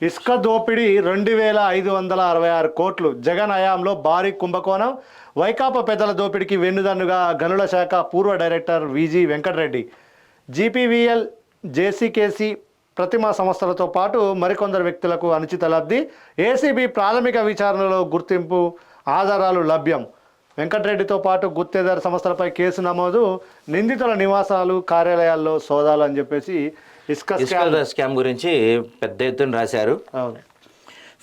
ఇసుక దోపిడీ 2,566 కోట్లు. జగన్ హయాంలో భారీ కుంభకోణం. వైకాపా పెద్దల దోపిడీకి వెన్నుదన్నుగా గనుల శాఖ పూర్వ డైరెక్టర్ విజి వెంకటరెడ్డి. జీపీవీఎల్, జేసీకేసీ, ప్రతిమా సంస్థలతో పాటు మరికొందరు వ్యక్తులకు అనుచిత లబ్ధి. ఏసీబీ ప్రాథమిక విచారణలో గుర్తింపు ఆధారాలు లభ్యం. వెంకటరెడ్డితో పాటు గుత్తేదారు సంస్థలపై కేసు నమోదు. నిందితుల నివాసాలు, కార్యాలయాల్లో సోదాలు అని చెప్పేసి ఇసుక స్కామ్ గురించి పెద్ద ఎత్తున రాశారు. అవును.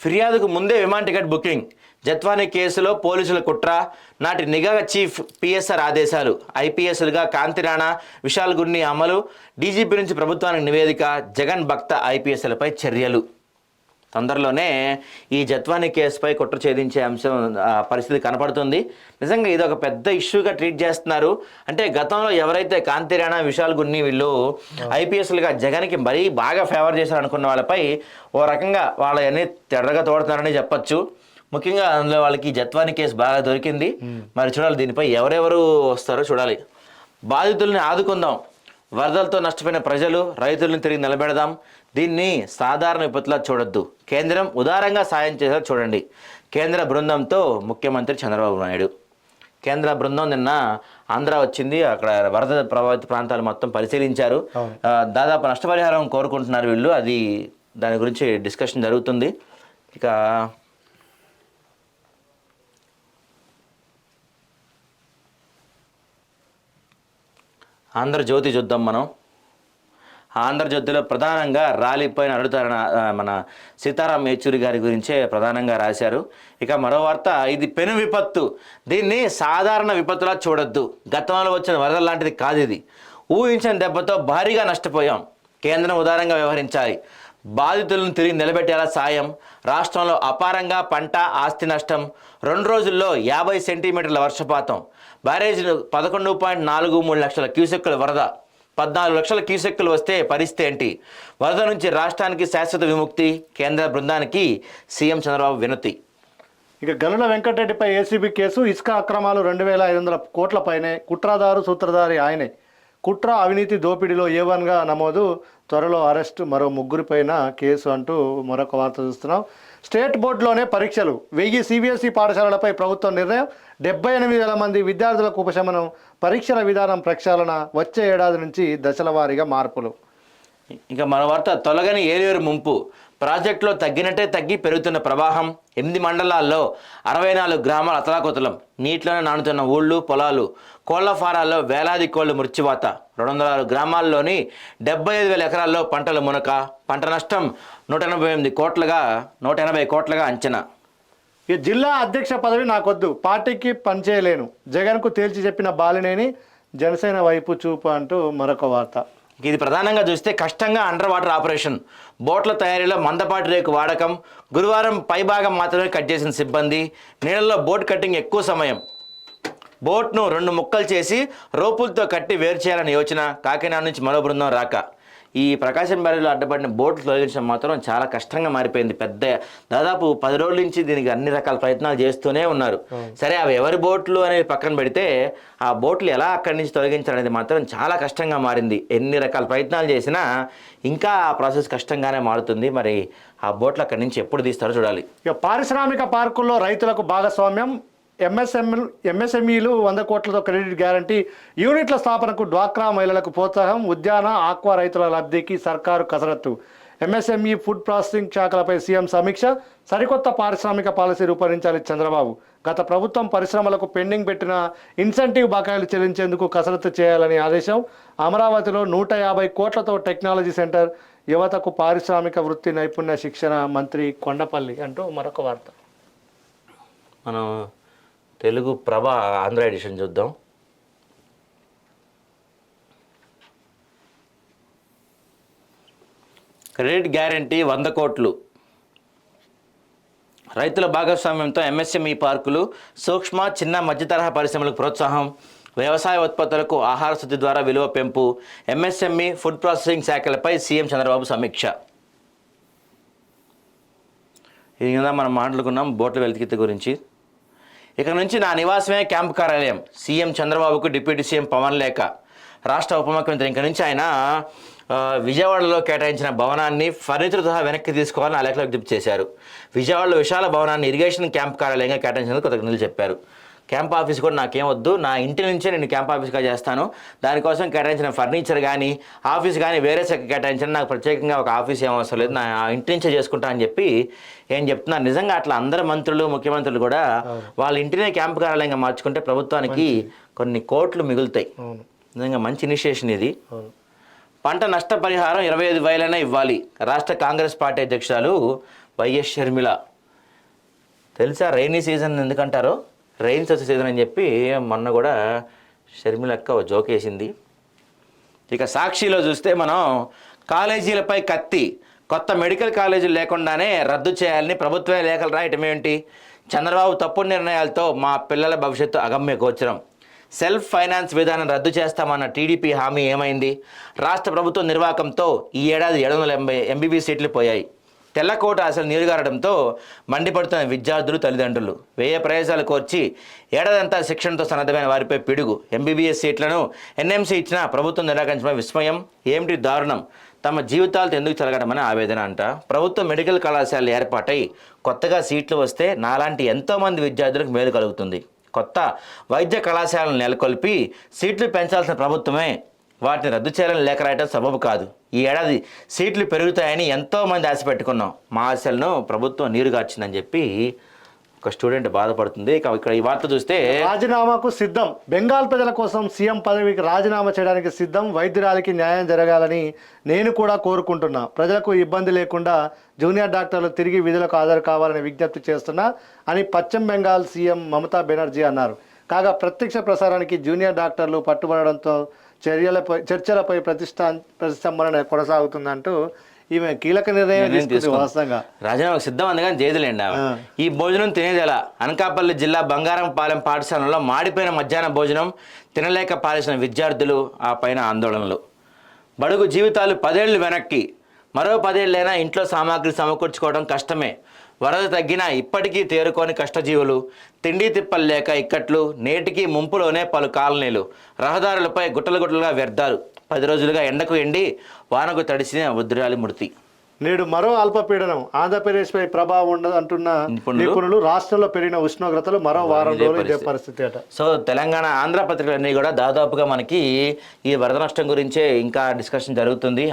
ఫిర్యాదుకు ముందే విమాన టికెట్ బుకింగ్. జత్వానీ కేసులో పోలీసుల కుట్ర. నాటి నిఘా చీఫ్ పిఎస్ఆర్ ఆదేశాలు. ఐపీఎస్లుగా కాంతి రాణా, విశాల్ గున్ని అమలు. డీజీపీ నుంచి ప్రభుత్వానికి నివేదిక. జగన్ భక్త ఐపీఎస్లపై చర్యలు. తొందరలోనే ఈ జత్వానీ కేసుపై కుట్ర ఛేదించే అంశం పరిస్థితి కనపడుతుంది. నిజంగా ఇది ఒక పెద్ద ఇష్యూగా ట్రీట్ చేస్తున్నారు. అంటే గతంలో ఎవరైతే కాంతి రాణా, విశాల్ గున్ని వీళ్ళు ఐపీఎస్లుగా జగన్కి మరీ బాగా ఫేవర్ చేశారు అనుకున్న వాళ్ళపై ఓ రకంగా వాళ్ళని తెడ్డగా తోడుతున్నారని చెప్పొచ్చు. ముఖ్యంగా అందులో వాళ్ళకి జత్వానీ కేసు బాగా దొరికింది. మరి చూడాలి దీనిపై ఎవరెవరు వస్తారో చూడాలి. బాధితుల్ని ఆదుకుందాం. వరదలతో నష్టపోయిన ప్రజలు, రైతులను తిరిగి నిలబెడదాం. దీన్ని సాధారణ విపత్తులా చూడొద్దు. కేంద్రం ఉదారంగా సాయం చేసేలా చూడండి. కేంద్ర బృందంతో ముఖ్యమంత్రి చంద్రబాబు నాయుడు. కేంద్ర బృందం నిన్న ఆంధ్ర వచ్చింది. అక్కడ వరద ప్రభావిత ప్రాంతాలు మొత్తం పరిశీలించారు. దాదాపు నష్టపరిహారం కోరుకుంటున్నారు వీళ్ళు. అది దాని గురించి డిస్కషన్ జరుగుతుంది. ఇక ఆంధ్రజ్యోతి చూద్దాం మనం. ఆంధ్రజ్యోతిలో ప్రధానంగా రాలిపోయిన అడుగుతారని మన సీతారాం యేచూరి గారి గురించే ప్రధానంగా రాశారు. ఇక మరో వార్త, ఇది పెను విపత్తు, దీన్ని సాధారణ విపత్తులా చూడొద్దు. గతంలో వచ్చిన వరద లాంటిది కాదు ఇది. ఊహించిన దెబ్బతో భారీగా నష్టపోయాం. కేంద్రం ఉదారంగా వ్యవహరించాలి. బాధితులను తిరిగి నిలబెట్టేలా సాయం. రాష్ట్రంలో అపారంగా పంట, ఆస్తి నష్టం. 2 రోజుల్లో 50 సెంటీమీటర్ల వర్షపాతం. బ్యారేజీలు 11.43 లక్షల క్యూసెక్కుల వరద. 14 లక్షల క్యూసెక్కులు వస్తే పరిస్థితి ఏంటి? వరద నుంచి రాష్ట్రానికి శాశ్వత విముక్తి. కేంద్ర బృందానికి సీఎం చంద్రబాబు వినతి. ఇక గనుల వెంకటరెడ్డిపై ఏసీబీ కేసు. ఇసుక అక్రమాలు 2,500 కోట్ల పైనే. కుట్రదారు, సూత్రధారి ఆయనే. కుట్ర, అవినీతి, దోపిడీలో A1గా నమోదు. త్వరలో అరెస్టు. మరో 3 పైన కేసు అంటూ మరొక వార్త చూస్తున్నాం. స్టేట్ బోర్డులోనే పరీక్షలు. 1000 CBSE పాఠశాలలపై ప్రభుత్వం నిర్ణయం. 78,000 మంది విద్యార్థులకు ఉపశమనం. పరీక్షల విధానం ప్రక్షాళన. వచ్చే ఏడాది నుంచి దశల వారీగా మార్పులు. ఇక మన వార్త, తొలగని ఏలేరు ముంపు. ప్రాజెక్టులో తగ్గినట్టే తగ్గి పెరుగుతున్న ప్రవాహం. 8 మండలాల్లో 64 గ్రామాలు అతలాకుతలం. నీటిలోనే నానుతున్న ఊళ్ళు, పొలాలు. కోళ్ల ఫారాల్లో వేలాది కోళ్లు మృత్యువాత. 206 గ్రామాల్లోని 75,000 ఎకరాల్లో పంటలు మునక. పంట నష్టం 180 కోట్లుగా అంచనా. ఈ జిల్లా అధ్యక్ష పదవి నాకొద్దు, పార్టీకి పనిచేయలేను. జగన్కు తేల్చి చెప్పిన బాలినేని. జనసేన వైపు చూపు అంటూ మరొక వార్త. ఇది ప్రధానంగా చూస్తే కష్టంగా అండర్ వాటర్ ఆపరేషన్. బోట్ల తయారీలో మందపాటి రేకు వాడకం. గురువారం పైభాగం మాత్రమే కట్ చేసిన సిబ్బంది. నీళ్ళల్లో బోట్ కట్టింగ్ ఎక్కువ సమయం. బోట్ను 2 ముక్కలు చేసి రోపులతో కట్టి వేరు చేయాలని యోచన. కాకినాడ నుంచి మరో బృందం రాక. ఈ ప్రకాశం బ్యారేజ్లో అడ్డపడిన బోట్లు తొలగించడం మాత్రం చాలా కష్టంగా మారిపోయింది. దాదాపు 10 రోజుల నుంచి దీనికి అన్ని రకాల ప్రయత్నాలు చేస్తూనే ఉన్నారు. సరే, అవి ఎవరి బోట్లు అనేది పక్కన పెడితే ఆ బోట్లు ఎలా అక్కడి నుంచి తొలగించాలనేది మాత్రం చాలా కష్టంగా మారింది. ఎన్ని రకాల ప్రయత్నాలు చేసినా ఇంకా ఆ ప్రాసెస్ కష్టంగానే మారుతుంది. మరి ఆ బోట్లు అక్కడి నుంచి ఎప్పుడు తీస్తారో చూడాలి. ఇక పారిశ్రామిక పార్కుల్లో రైతులకు భాగస్వామ్యం. ఎంఎస్ఎంఈలు 100 కోట్లతో క్రెడిట్ గ్యారంటీ. యూనిట్ల స్థాపనకు డ్వాక్రా మహిళలకు ప్రోత్సాహం. ఉద్యాన, ఆక్వా రైతుల లబ్ధికి సర్కారు కసరత్తు. ఎంఎస్ఎంఈ, ఫుడ్ ప్రాసెసింగ్ శాఖలపై సీఎం సమీక్ష. సరికొత్త పారిశ్రామిక పాలసీ రూపొందించాలి చంద్రబాబు. గత ప్రభుత్వం పరిశ్రమలకు పెండింగ్ పెట్టిన ఇన్సెంటివ్ బకాయిలు చెల్లించేందుకు కసరత్తు చేయాలని ఆదేశం. అమరావతిలో 150 కోట్లతో టెక్నాలజీ సెంటర్. యువతకు పారిశ్రామిక వృత్తి నైపుణ్య శిక్షణ. మంత్రి కొండపల్లి అంటూ మరొక వార్త. మనం తెలుగు ప్రభ ఆంధ్ర ఎడిషన్ చూద్దాం. క్రెడిట్ గ్యారంటీ 100 కోట్లు. రైతుల భాగస్వామ్యంతో ఎంఎస్ఎంఈ పార్కులు, సూక్ష్మ, చిన్న, మధ్య తరహా పరిశ్రమలకు ప్రోత్సాహం. వ్యవసాయ ఉత్పత్తులకు ఆహార శుద్ధి ద్వారా విలువ పెంపు. ఎంఎస్ఎంఈ, ఫుడ్ ప్రాసెసింగ్ శాఖలపై సీఎం చంద్రబాబు సమీక్ష. ఇది కదా మనం మాట్లాడుకున్నాం బోట్ల వెలికిత గురించి. ఇక నుంచి నా నివాసమే క్యాంపు కార్యాలయం. సీఎం చంద్రబాబుకు డిప్యూటీ సీఎం పవన్ లేఖ. రాష్ట్ర ఉప ముఖ్యమంత్రి ఇక నుంచి ఆయన విజయవాడలో కేటాయించిన భవనాన్ని ఫర్నిచర్ సహా వెనక్కి తీసుకోవాలని ఆ లేఖలో విజ్ఞప్తి చేశారు. విజయవాడలో విశాల భవనాన్ని ఇరిగేషన్ క్యాంప్ కార్యాలయంగా కేటాయించినందుకు కృతజ్ఞతలు చెప్పారు. క్యాంప్ ఆఫీస్ కూడా నాకేం వద్దు, నా ఇంటి నుంచే నేను క్యాంప్ ఆఫీస్గా చేస్తాను, దానికోసం కేటాయించిన ఫర్నిచర్ కానీ ఆఫీస్ కానీ వేరే శాఖ కేటాయించిన నాకు ప్రత్యేకంగా ఒక ఆఫీస్ ఏం అవసరం లేదు, నా ఇంటి నుంచే చేసుకుంటా అని చెప్పి ఏం చెప్తున్నారు. నిజంగా అట్లా అందరు మంత్రులు ముఖ్యమంత్రులు కూడా వాళ్ళ ఇంటినే క్యాంప్ కార్యాలయంగా మార్చుకుంటే ప్రభుత్వానికి కొన్ని కోట్లు మిగులుతాయి. నిజంగా మంచి ఇనిషియేషన్ ఇది. పంట నష్టపరిహారం 25,000 ఇవ్వాలి. రాష్ట్ర కాంగ్రెస్ పార్టీ అధ్యక్షురాలు వైఎస్ షర్మిల. తెలుసా రైనీ సీజన్ ఎందుకంటారో? రైన్స్ వచ్చే సీజన్ అని చెప్పి మొన్న కూడా షర్మిలక్క ఓ జోక్ వేసింది. ఇక సాక్షిలో చూస్తే మనం కాలేజీలపై కత్తి, కొత్త మెడికల్ కాలేజీలు లేకుండానే రద్దు చేయాలని ప్రభుత్వమే లేఖలు రాయటం ఏంటి? చంద్రబాబు తప్పుడు నిర్ణయాలతో మా పిల్లల భవిష్యత్తు అగమ్య గోచరం. సెల్ఫ్ ఫైనాన్స్ విధానం రద్దు చేస్తామన్న టీడీపీ హామీ ఏమైంది? రాష్ట్ర ప్రభుత్వం నిర్వాహకంతో ఈ ఏడాది 780 ఎంబీబీ సీట్లు పోయాయి. తెల్లకోట అసలు నీరుగారడంతో మండిపడుతున్న విద్యార్థులు, తల్లిదండ్రులు. వ్యయ ప్రయాసాలు కోర్చి ఏడాదంతా శిక్షణతో సన్నద్ధమైన వారిపై పిడుగు. ఎంబీబీఎస్ సీట్లను ఎన్ఎంసీ ఇచ్చినా ప్రభుత్వం నిరాకరించడం విస్మయం. ఏమిటి దారుణం? తమ జీవితాలతో ఎందుకు చెలగడమని ఆవేదన అంట. ప్రభుత్వ మెడికల్ కళాశాలలు ఏర్పాటై కొత్తగా సీట్లు వస్తే నాలాంటి ఎంతోమంది విద్యార్థులకు మేలు కలుగుతుంది. కొత్త వైద్య కళాశాలను నెలకొల్పి సీట్లు పెంచాల్సిన ప్రభుత్వమే వాటిని రద్దు చేయాలని లేఖ రాయటం సబబు కాదు. ఈ ఏడాది సీట్లు పెరుగుతాయని ఎంతోమంది ఆశ పెట్టుకున్నాం, మా ఆశలను ప్రభుత్వం నీరుగార్చిందని చెప్పి ఒక స్టూడెంట్ బాధపడుతుంది. ఇక్కడ ఈ వార్త చూస్తే రాజీనామాకు సిద్ధం. బెంగాల్ ప్రజల కోసం సీఎం పదవికి రాజీనామా చేయడానికి సిద్ధం. వైద్యురాలికి న్యాయం జరగాలని నేను కూడా కోరుకుంటున్నా. ప్రజలకు ఇబ్బంది లేకుండా జూనియర్ డాక్టర్లు తిరిగి విధులకు హాజరు కావాలని విజ్ఞప్తి చేస్తున్నా అని పశ్చిమ బెంగాల్ సీఎం మమతా బెనర్జీ అన్నారు. కాగా ప్రత్యక్ష ప్రసారానికి జూనియర్ డాక్టర్లు పట్టుబడడంతో చర్చలపై ప్రతిష్టంభన కొనసాగుతుందంటూ ఈమె కీలక నిర్ణయం తీసుకుంది. వాస్తవంగా రాజీనామాకు సిద్ధం అందుకని చేయదులేండి. ఈ భోజనం తినేది ఎలా? అనకాపల్లి జిల్లా బంగారంపాలెం పాఠశాలలో మాడిపోయిన మధ్యాహ్న భోజనం తినలేక పారేసిన విద్యార్థులు, ఆ పైన ఆందోళనలు. బడుగు జీవితాలు 10 ఏళ్ళు వెనక్కి, మరో 10 ఏళ్ళైనా ఇంట్లో సామాగ్రి సమకూర్చుకోవడం కష్టమే. వరద తగ్గినా ఇప్పటికీ తేరుకోని కష్టజీవులు, తిండి తిప్పలు లేక ఇక్కట్లు, నేటికి ముంపులోనే పలు కాలనీలు, రహదారులపై గుట్టలుగా వ్యర్థాలు. 10 రోజులుగా ఎండకు ఎండి వానకు తడిసిన ఉద్రాలి మృతి. నేడు మరో అల్పపీడనం ఆంధ్రప్రదేశ్పై ప్రభావం ఉండదు అంటున్న నిపుణులు. రాష్ట్రంలో పెరిగిన ఉష్ణోగ్రతలు మరో వారం రోజులు ఇదే పరిస్థితి అట. సో తెలంగాణ, ఆంధ్ర పత్రికలన్నీ కూడా దాదాపుగా మనకి ఈ వరద నష్టం గురించే ఇంకా డిస్కషన్ జరుగుతుంది.